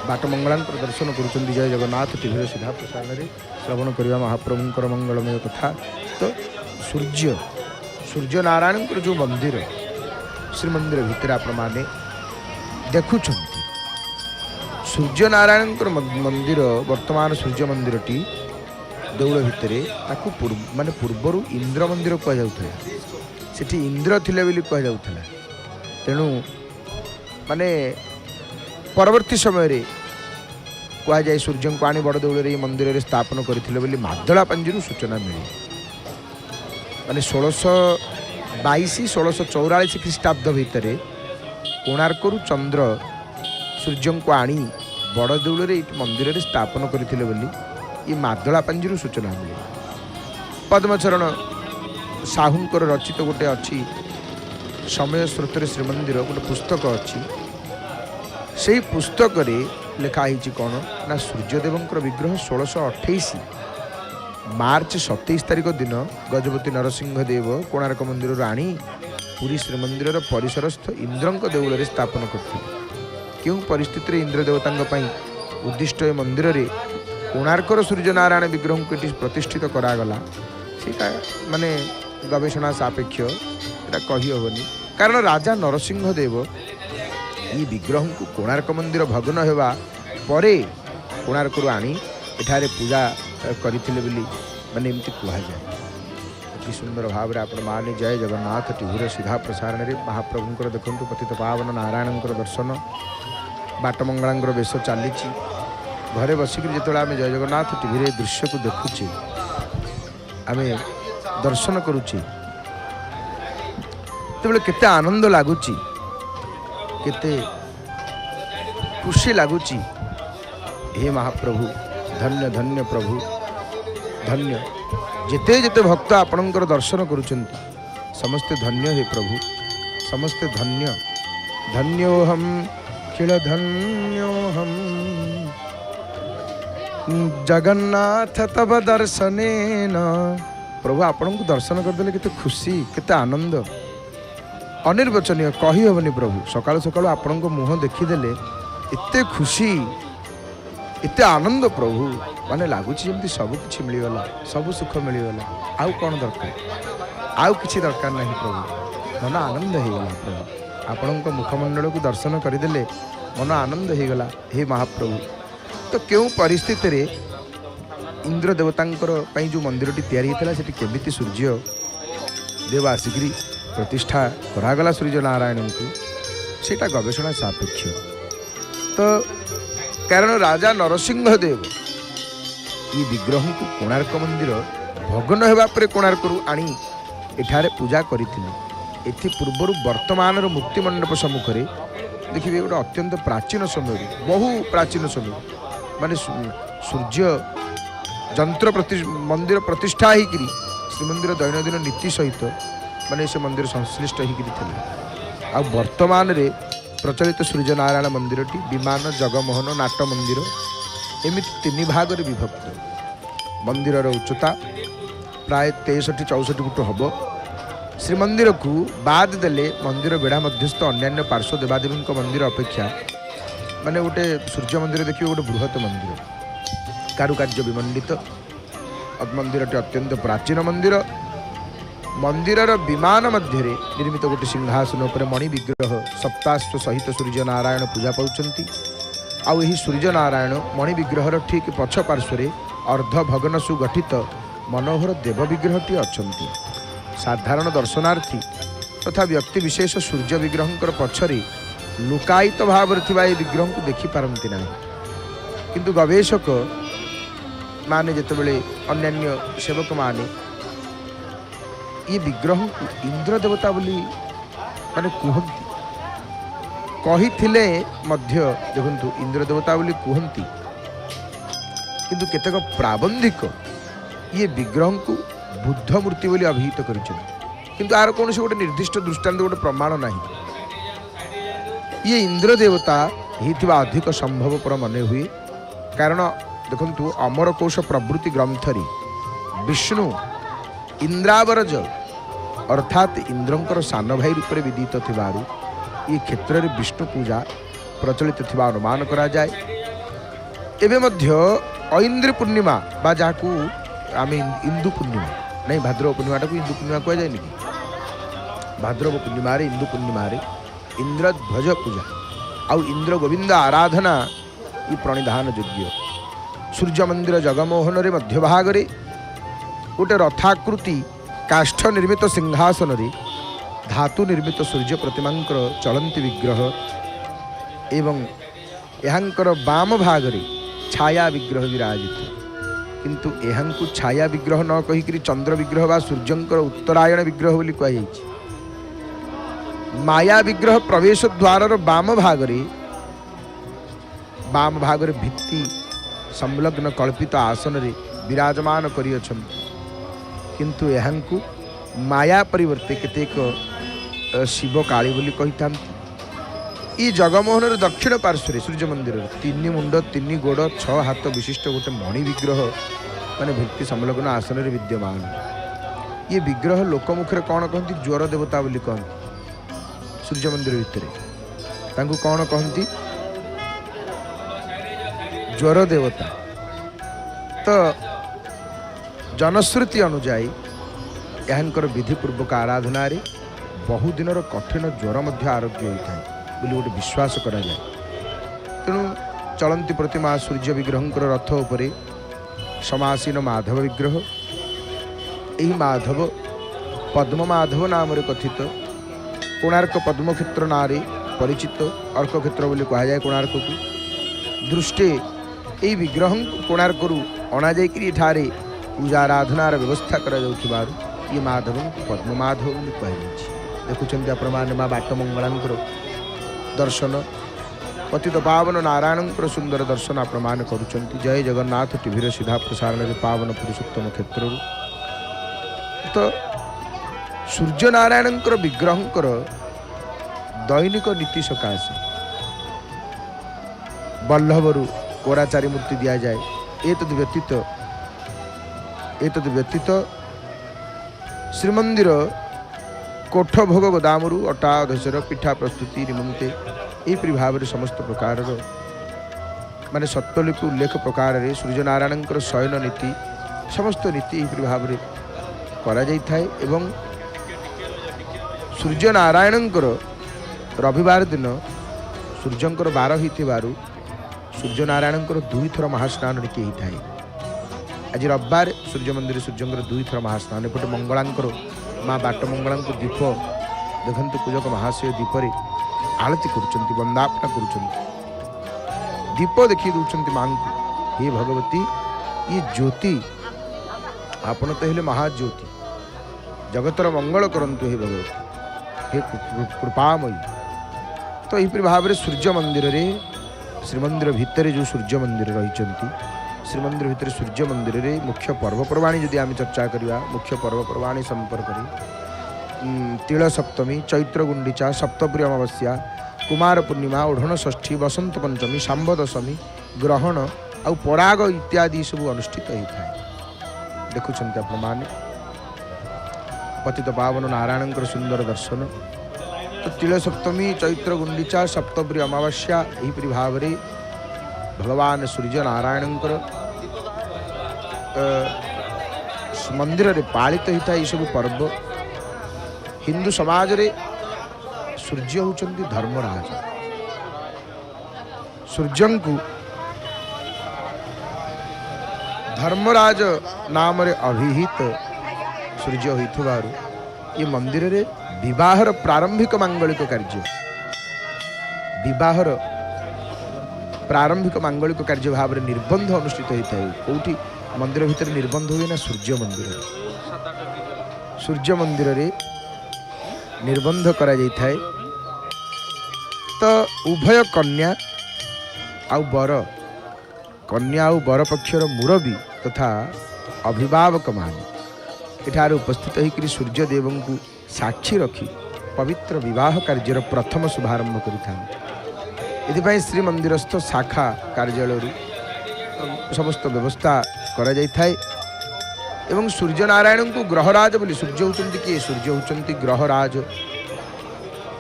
बाटमंगला दर्शन करुँच जय जगन्नाथ टीवी सीधा प्रसारण में श्रवण करवा महाप्रभुंर मंगलमय कथा तो सूर्य नारायण जो मंदिर श्रीमंदिर भितर आपण मैंने देखुंट सूर्य नारायण मंदिर वर्तमान सूर्य मंदिर टी देउल भितर माने पूर्वर इंद्र मंदिर कहुला सेठी इंद्र थिले बोली कहुला तेणु माने परवर्ती समय कहुए सूर्य को आनी बड़ देउल मंदिर स्थापन करथिले बोली मादला पांजी सूचना मिली माने 1622 1644 ख्रीष्टाब्द भितर कोणार्क चंद्र सूर्य को आनी बड़ देउल मंदिर स्थापन करते ये मादला पांजी सूचना मिले पद्मचरण साहूंकर रचित गोटे अच्छी समय स्रोत श्रीमंदिर गोटे पुस्तक अच्छी से पुस्तक लिखाही कौन ना सूर्यदेव विग्रह 1628 मार्च 27 तारिख दिन गजपति नरसिंह देव कोणार्क मंदिर आनी पुरी श्रीमंदिर परिसरस्थ इंद्र देउल स्थापन करते क्यों परिस्थिति इंद्र देवता उद्दिष्ट मंदिर रे कोणार्कर सूर्यनारायण विग्रह को प्रतिष्ठित करागला सीटा माने गवेषणा सापेक्ष कही हेनी कारण राजा नरसिंह देव ये विग्रह को कोणार्क मंदिर भग्न होगा परे कोणार्क आनी एठारे पूजा करथिले बोली माने एमती कहुए अति सुंदर भाव में आप माने जय जगन्नाथ टीवी सीधा प्रसारण में महाप्रभुंर देखु पतित पावन नारायण दर्शन बाटमंगला बेश चली घरे बसिक जो आम जय जगन्नाथ टीवी दृश्य को देखुचे आम दर्शन करुचे तो केते आनंद लगुच केते खुशी लगुच हे महाप्रभु धन्य धन्य प्रभु धन्य जेते जेते भक्त आपणकर दर्शन करुचंती समस्ते धन्य हे प्रभु समस्ते धन्य धन्योहम खिल धन्योहम जगन्नाथ तब दर्शनेन प्रभु आपण को दर्शन करदे केते खुशी केते आनंद अनिर्वचनीय कही हेनी प्रभु सकाल सकाल आपण मुह देखीदे एत खुशी एत आनंद प्रभु माने लगुच जमी सबकि मिलगला सब सुख मिलगला आउ कौन दरकार आउ कि दरकार नहीं प्रभु मन आनंद होगला प्रभु आपण मुखमंडल को दर्शन करदे मन आनंद होगला हे महाप्रभु। तो क्यों परिस्थिति रे इंद्र देवतांकर जो मंदिरटी तैयारी होता से केमिति सूर्य देव आसिकी प्रतिष्ठा करागला सूर्य नारायण को सेटा गवेषणा सापेक्ष। तो कारण राजा नरसिंह देव ये विग्रह को कोणार्क मंदिर भग्न होगा पर कोणार्क आनी एठारे पूजा करथिले। एथि पूर्वर वर्तमान मुक्ति मंडप सम्मुखें देखिए गोटे अत्यंत प्राचीन समय बहु प्राचीन समय माने सूर्य जंत्र मंदिर प्रतिष्ठा होकर श्रीमंदिर दैनंदिन नीति सहित माने से मंदिर संश्लिष्ट होकर आ वर्तमान रे प्रचलित सूर्यनारायण मंदिरटी विमान जगमोहन नाट मंदिर एमती तीन भाग विभक्त। मंदिर उच्चता प्राय 63-64 फुट हम। श्रीमंदिर को बाद देले मंदिर बेढ़ा मध्यस्थ अन्य पार्श्व देवादेवी मंदिर अपेक्षा माने गोटे सूर्य मंदिर देखिए गोटे बृहत मंदिर कारुकार्य विमंडित मंदिरटी अत्यंत प्राचीन मंदिर। मंदिरर विमान मध्य निर्मित गोटे सिंहासन पर मणि विग्रह सप्ताश्व सहित सूर्य नारायण पूजा पाउछंती। आउ एही सूर्य नारायण मणि विग्रहर ठीक पछ पार्श्व अर्ध भग्न सुगठित मनोहर देव विग्रहटी अछंती। साधारण दर्शनार्थी तथा व्यक्ति विशेष सूर्य विग्रहंकर पछरे लुकायित भाव विग्रह को देखि पारंती नाही। किंतु गवेषक माने जेतेबेले अन्यान्य सेवक माने ये विग्रह को इंद्र देवता बोली माने कहती कही देखु इंद्र देवता बोली कहती। किंतु केतेक प्राबंधिक ये विग्रह को बुद्ध मूर्ति बोली अभिहित करिसें। किंतु आर कौन गोटे निर्दिष्ट दृष्टांत गोटे प्रमाण नहीं। ये इंद्र देवता ही अधिक संभवपर मन हुए कारण देखु अमरकोश प्रवृत्ति ग्रंथरी विष्णु इंद्रावरज अर्थात इंद्रंकर सान भाई रूप में विदित थिबारु ये क्षेत्र में विष्णु पूजा प्रचलित थिबा अनुमान करा जाए। एबे मध्य ऐन्द्र पूर्णिमा बा जाकू आम इंदु पूर्णिमा नहीं भाद्रव पूर्णिमा को इंदु पूर्णिमा कह जाए कि भाद्रव पूर्णिमा इंदु पूर्णिमा इंद्रध्वज पूजा आउ इंद्र गोविंद आराधना ये प्रणिधान योग्य। सूर्य मंदिर जगमोहन रे मध्य भाग रे गोटे रथाकृति काष्ठ निर्मित सिंहासन रे धातु निर्मित सूर्य प्रतिमांकर चलंती विग्रह एवं यहांकर बाम भाग रे छाया विग्रह विराजित। किंतु यहांकु छाया विग्रह न कहिक चंद्र विग्रह बा सूर्यंकर उत्तरायण विग्रह बोली कह जाइछि। माया विग्रह प्रवेश द्वार बाम भाग रे भित्ति संलग्न कल्पित आसन रे विराजमान करी अछंती। किंतु यहांकु माया परिवर्ते केतेक शिव काली बोली कही था। ये जगमोहन दक्षिण पार्श्व सूर्य मंदिर 3 मुंड 3 गोड़ 6 हाथ विशिष्ट गोटे मणि विग्रह माने भित्ति संलग्न आसन रे विद्यमान। ये विग्रह लोकमुखे कौन कहती ज्वर देवता बोली कहती। सूर्य मंदिर भितर तांकु कौन कहती ज्वर देवता। तो जनश्रुति अनुजाई यांकर विधिपूर्वक आराधना रे बहुदिन कठिन ज्वर मध्य आरोग्य होता है बोली गोटे विश्वास करा जाए। तेणु चलंती प्रतिमा सूर्य विग्रहंकर रथ उपरे समासीन माधव विग्रह यही माधव पद्म माधव नाम कथित कोणार्क पद्मक्षेत्र ना परिचित अर्क क्षेत्र बोली कह जाए। कोणार्क को दृष्टि यही विग्रह कोणार्क अणा जाठारे पूजा आराधनार व्यवस्था करा ये माधव पद्म माधव बोली कह देखुं आपण मैंने माँ बाटमंगलांकर दर्शन पतित पावन नारायण सुंदर दर्शन आपण मैंने करुँच। जय जगन्नाथ टीवी सीधा प्रसारण पावन पुरुषोत्तम क्षेत्र। तो सूर्य नारायण विग्रहंकर दैनिक नीति सकाशे बल्लभरू कोराचारी मूर्ति दि जाए। एतद व्यतीत श्रीमंदिर कोठ भोग गोदामरू अटा अधसर पिठा प्रस्तुति निमंते यहीपरि भाव में समस्त प्रकार माने सत्तलिपि उल्लेख प्रकार रे सूर्यनारायण शयन नीति समस्त नीति यहीपरि भाव में करा जाई थाए एवं सूर्यनारायण रविवार दिन सूर्यंकर बार होइथिबारु सूर्यनारायण दुई थर महास्नान नीति होता है। आज रविवार सूर्य मंदिर सूर्यंकर दुई थर महास्नान एपटे मंगलांकर माँ बाट मंगला दीप देखते पूजक महाशय दीपरे आलती कर वंदापना कर दीप देखी दौरान माँ को हे भगवती ये ज्योति आपण तो हेले महाज्योति जगतर मंगल करंतु हे भगवती हे कृपामयी। तो यहीपरि भाव में सूर्य मंदिर रे श्रीमंदिर भितर जो सूर्य मंदिर रही श्रीमंदिर भितर सूर्य मंदिर रे मुख्य पर्वपर्वाणी जदि आम चर्चा करवा मुख्य पर्वपर्वाणी संपर्क तिल सप्तमी चैत्र गुंडीचा सप्तपुरी अमावस्या कुमार पूर्णिमा ओढ़ण षष्ठी बसंत पंचमी सांब दशमी ग्रहण आउ पराग इत्यादि सब अनुष्ठित होता है। देखुंत आपने पतित पावन नारायण सुंदर दर्शन। तो तिल सप्तमी चैत्र गुंडीचा सप्तपुरी अमावस्या यहीपरि भाव में भगवान सूर्य नारायण मंदिर रे पालित होता है सब पर्व। हिंदू समाज रे सूर्य होचंती धर्मराज सूर्य को धर्मराज नाम रे अभिहित सूर्य होइथबारु ये मंदिर रे विवाहर प्रारंभिक मांगलिक कार्य विवाहर प्रारंभिक मांगलिक कार्य भाव में निर्बंध अनुष्ठित होता है। कौटी मंदिर भितर निर्बंध हुए ना सूर्य मंदिर रे निर्बंध करा जाता है। तो उभय कन्या आउ बर पक्षर मुरबी तथा अभिभावक मान एठार उपस्थित होकर सूर्यदेव को साक्षी रखी पवित्र विवाह कार्यर प्रथम शुभारंभ करें। श्रीमंदिरस्थ शाखा कार्यालय समस्त व्यवस्था करा जाय थाए। एवं सूर्य नारायण को ग्रहराज बोली सूर्य होचंती किए सूर्य होचंती ग्रहराज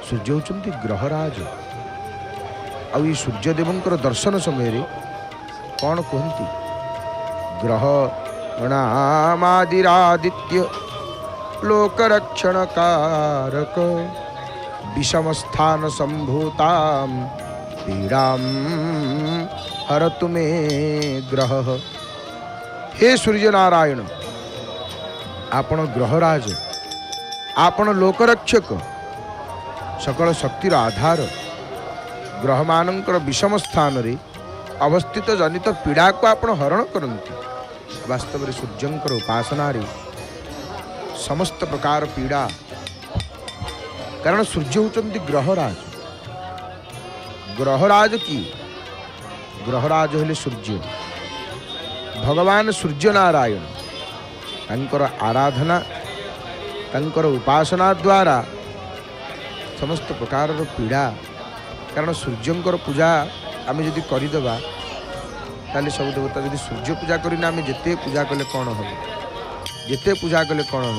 सूर्य होचंती ग्रहराज आउ ये सूर्यदेवंकर दर्शन समय कौन कहती ग्रह गणामादिरादित्य लोकरक्षण कारक विषम स्थान संभूताम पीड़ाम हरतु मे ग्रह। हे सूर्य नारायण आपण ग्रहराज आपण लोकरक्षक सकल शक्तिर आधार ग्रह मानकर विषम स्थान रे अवस्थित जनित पीड़ा को आपण हरण करती। वास्तव में सूर्यंकर उपासना रे समस्त प्रकार पीड़ा कारण सूर्य होचंती ग्रहराज ग्रहराज की ग्रहराज हेले सूर्य भगवान सूर्य नारायण तांकर आराधना तांकर उपासना द्वारा समस्त प्रकार पीड़ा कारण सूर्यंकर पूजा आम जदि करदेबा ताले सब देवता जदि सूर्य पूजा करना आम जिते पूजा कले कौन हम जिते पूजा कले कौन हम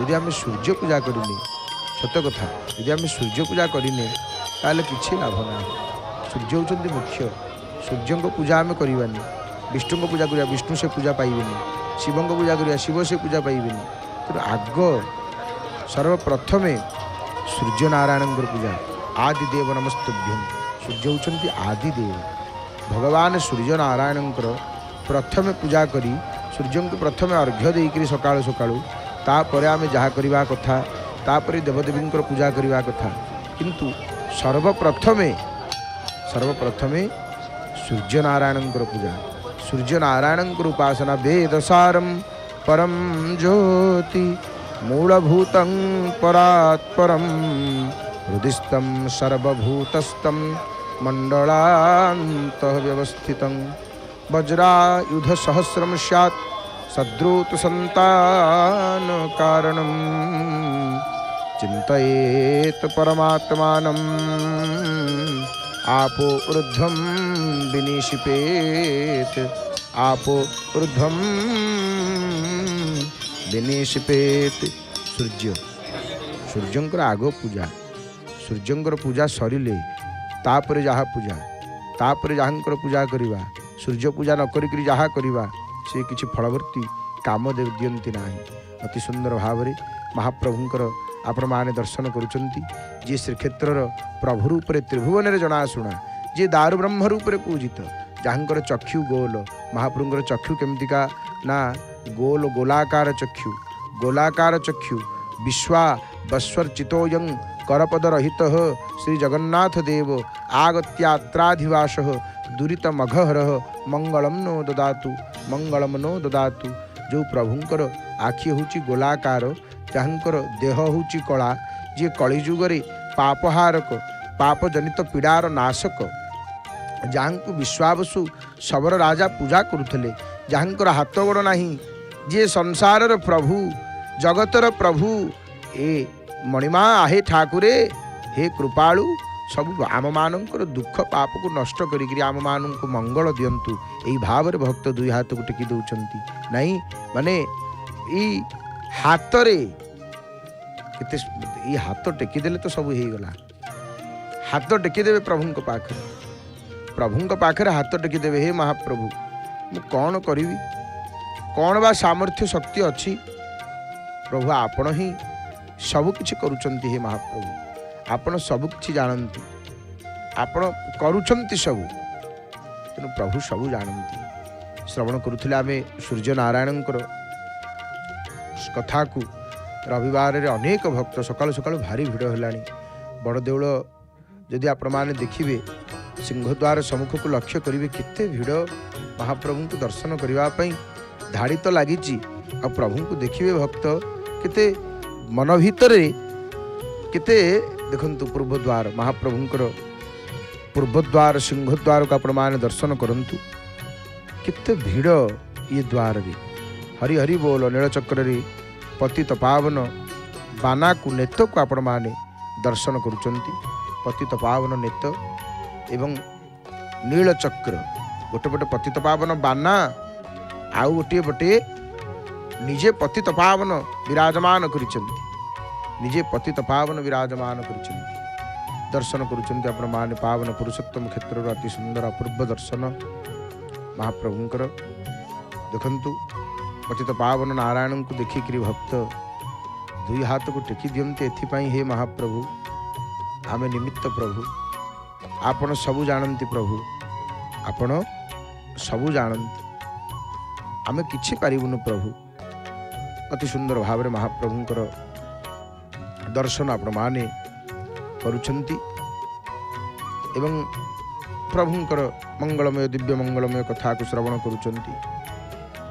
यदि आम सूर्य पूजा करनी सत कथा यदि आम सूर्य पूजा करने ताले किछि लाभ ना। सूर्य होचंती मुख्य सूर्य को पूजा आम करवानी विष्णु को पूजा करिया विष्णु से पूजा पाइबेनी शिव को पूजा करिया शिव से पूजा पाइबेनी। तो आग सर्वप्रथमे सूर्य नारायण पूजा आदिदेव नमस्तभ्यं सूर्य होचंती आदिदेव भगवान सूर्य नारायण प्रथम पूजा करी सूर्य को प्रथम अर्घ्य देकर सकाळु सकाळु तापर आम जहाँ करवा कथा तापर देवदेवी पूजा करवा कथा किंतु सर्वप्रथमे सूर्य नारायण पूजा सूर्य नारायण उपासना वेदसारम परम ज्योति मूलभूतं परात्परम हृदिस्थं सर्वभूतस्थं मंडलान्तः व्यवस्थितं वज्रायुध सहस्रम स्यात् सद्रुत संतान कारणं चिन्तयेत परमात्मानं आपो ऊर्ध्वं विनिशिपेत आपो ऊर्ध्वं विनिशिपेत। सूर्य सूर्यंकर आग पूजा सूर्यंकर पूजा सरिले तापर जहाँ पूजा तापर जहाँकर पूजा करवा सूर्य पूजा न करी जहाँ करवा से किसी फलवर्ती काम दियंती नाही। अति सुंदर भाव में महाप्रभुंकर आपण माने दर्शन करुचंती जी श्रीक्षेत्र प्रभु रूप में त्रिभुवन में जनाशुना जी दारु ब्रह्म रूप में पूजित जहाँकर चक्षु गोल महाप्रभुंकर चक्षु केमतिका ना गोल गोलाकार चक्षु विश्वा बस्वर्चितोयं करपद रहित श्री जगन्नाथ देव आगत्यात्राधिवास दुरीत मघहर मंगलम नो ददातु। जो प्रभुंकर आखि होची गोलाकार जहाँकर देह होची कला जी कलिजुगरे पापहारक पाप जनित पीड़ार नाशक जहाँ विश्वावसु सबर राजा पूजा करुले जहाँकर हाथ गोड़ नहीं जी संसार प्रभु जगतर प्रभु ए मणिमा आहे ठाकुरे हे कृपालु सब आम मानकर दुख पाप को नष्ट करी आम मान को मंगल दियंतु यही भाव में भक्त दुई हाथ को टेकी दौरान नहीं माने हाथ रे ये हाथ टेकीदेले तो सब हो गला हाथ टेकीदेवे प्रभु पाखरे हाथ टेकीदेवे हे महाप्रभु मु कौन करी कौन बा सामर्थ्य शक्ति अच्छी प्रभु आपण ही सब किछि करूचंती हे महाप्रभु आपण सब किछि जानती आपण करूचंती सब तेणु प्रभु सब जानती। श्रवण करुथिले आमे सूर्य नारायणकर कथा को रविवार रे अनेक भक्त सकाल सकाल भारी भिड़ हेलानी बड़ देउल जदि आपण माने देखिबे सिंहद्वार सम्मुख को लक्ष्य करिवे केते भिड़ महाप्रभु को दर्शन करबा पई धाड़ी तो लागिची आ प्रभु को देखिए भक्त केते मन भितर केते देखंतु पूर्वद्वार महाप्रभुंकर पूर्वद्वार सिंहद्वार को आपण माने दर्शन करंतु केते भिड़ ये द्वार रे हरि हरि बोल नीलचक्र रे पतित पावन बाना को नेत को आपण माने दर्शन करुचंती पतित पावन नेत एवं नीलचक्र गोटे पटे पतित पावन बाना आउ गोटे पटे निजे पतित पावन विराजमान करिचंती निजे पतित पावन विराजमान करिचंती दर्शन करुचंती आपण माने पावन पुरुषोत्तम क्षेत्र अति सुंदर अपूर्व दर्शन महाप्रभुंकर देखंतु पतित पावन नारायण को देखिक भक्त दुई हाथ को टेकी दियंते एथिपाई हे महाप्रभु आमे निमित्त प्रभु आपण सबु जानती प्रभु आपण सबु जानती आमे किछि पारिबुनु प्रभु अति सुंदर भाव में महाप्रभुंकर दर्शन आपण माने करुछंती एवं प्रभुंकर मंगलमय दिव्य मंगलमय कथा को श्रवण करुछंती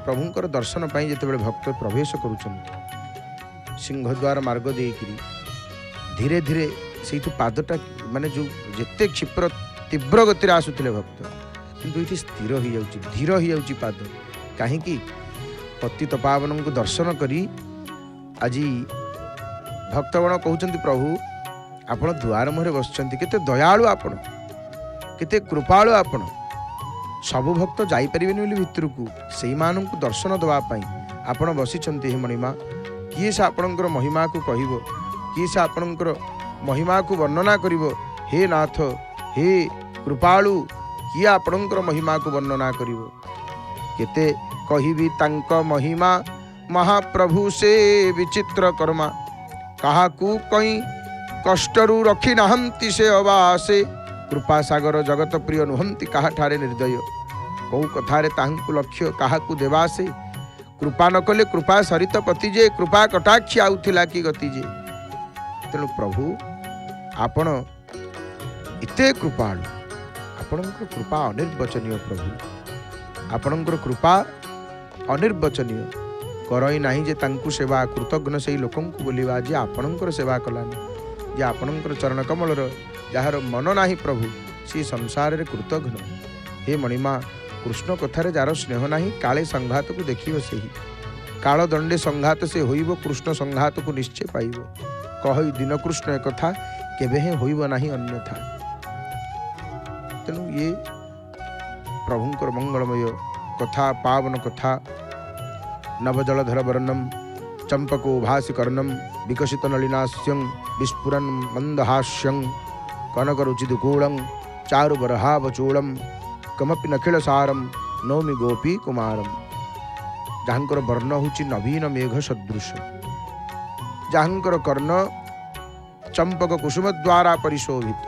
प्रभुंकर दर्शन पाई जेतेबेले भक्त प्रवेश करुछंती सिंहद्वार मार्ग देकिरी धीरे धीरे से पादटा माने जो जेते क्षिप्र तीव्र गति आसुले भक्त किंतु ये स्थिर हो जाउची धीर हो जाउची पाद कहीं पतित पावन को दर्शन करी आज भक्तगण कहते प्रभु आपण द्वार मुहरे बसचंती केते दयालु आपण केते कृपालु आपण सबु भक्त जाई परिबेनि बोली भितर को सेई मानन को दर्शन दवा पई आपण बसिचंती हे मणिमा किए से आपणकर महिमा को कहिबो किए से आपणकर महिमा को वर्णना करिबो हे नाथ हे कृपालु किए आपणकर महिमा को वर्णना करिबो केते कहिबी तांक महिमा महाप्रभु से विचित्र कर्मा कहा को कहीं कष्टरू रखी नहंती से अबासे कृपा सागर जगत प्रिय नुहंती कहा ठारे निर्दय कौ कथारे तांकु लक्ष्य कहा को देवासे कृपा न कले कृपा सरित पतिजे कृपा कटाक्षी आउथिला की गतिजे तेणु प्रभु आपण इते कृपालु आपणकर कृपा अनिर्वचनीय प्रभु आपणकर कृपा अनिर्वचनीय करई नाही जे तांकु सेवा कृतज्ञ से लोकं को बोलिबा जे आपणकर सेवा कलानी जे आपणकर चरण कमलर जार मन नाही प्रभु सी संसार रे कृतज्ञ हे मणिमा कृष्ण कथारे जार स्नेह नाही काले संघात को देखियो सेही काल दंडे संघात से होइबो कृष्ण संघात को निश्चय पाइबो कहई दिन कृष्ण एक कथा केबे हे होइबो नाही अन्यथा तेणु ये प्रभुंकर मंगलमय कथा पावन कथा नवजलधर वर्णम चंपको भासी कर्णम विकसित नलिनास्यं विस्फुरन् मंदहास्यं कनकरुचिदुकूलं चारुबरहावचूलं कमपि नखिलसारं नौमि गोपी कुमारम। जहाँकर वर्ण होची नवीन मेघ सदृश, जहाँकर कर्ण चंपक कुसुम द्वारा परिशोभित,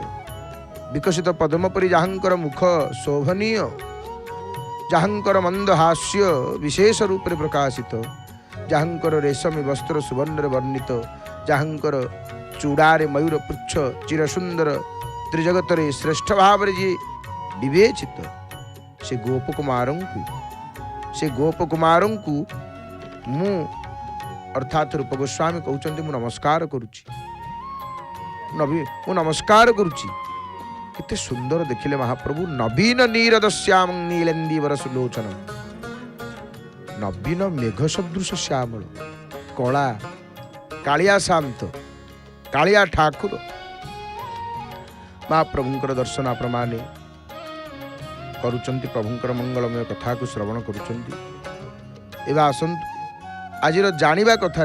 विकसित पद्म परि जहाँकर मुख शोभनीय, जहाँकर मंदहास्य विशेष रूप से प्रकाशित, जहाँकर रेशमी वस्त्र सुवर्ण वर्णित, जहाँकर चूड़ारे मयूर पुच्छ चिरसुंदर त्रिजगत रे श्रेष्ठ भाव जी विवेचित से गोप कुमारों को मु अर्थात रूप गोस्वामी कहते मु नमस्कार करुच्ची, मु नमस्कार करुच्ची। कितने सुंदर देखिले महाप्रभु, नवीन नीरदश्याम नीलेन्दीवर सुलोचन, नवीन मेघ सदृश श्यामल कला कालिया शांत कालिया ठाकुर महाप्रभुंकर दर्शन प्रमाणे करुचंती, प्रभुंकर मंगलमय कथा को श्रवण करुचंती। एवं आसंतु आज जानिबा कथारे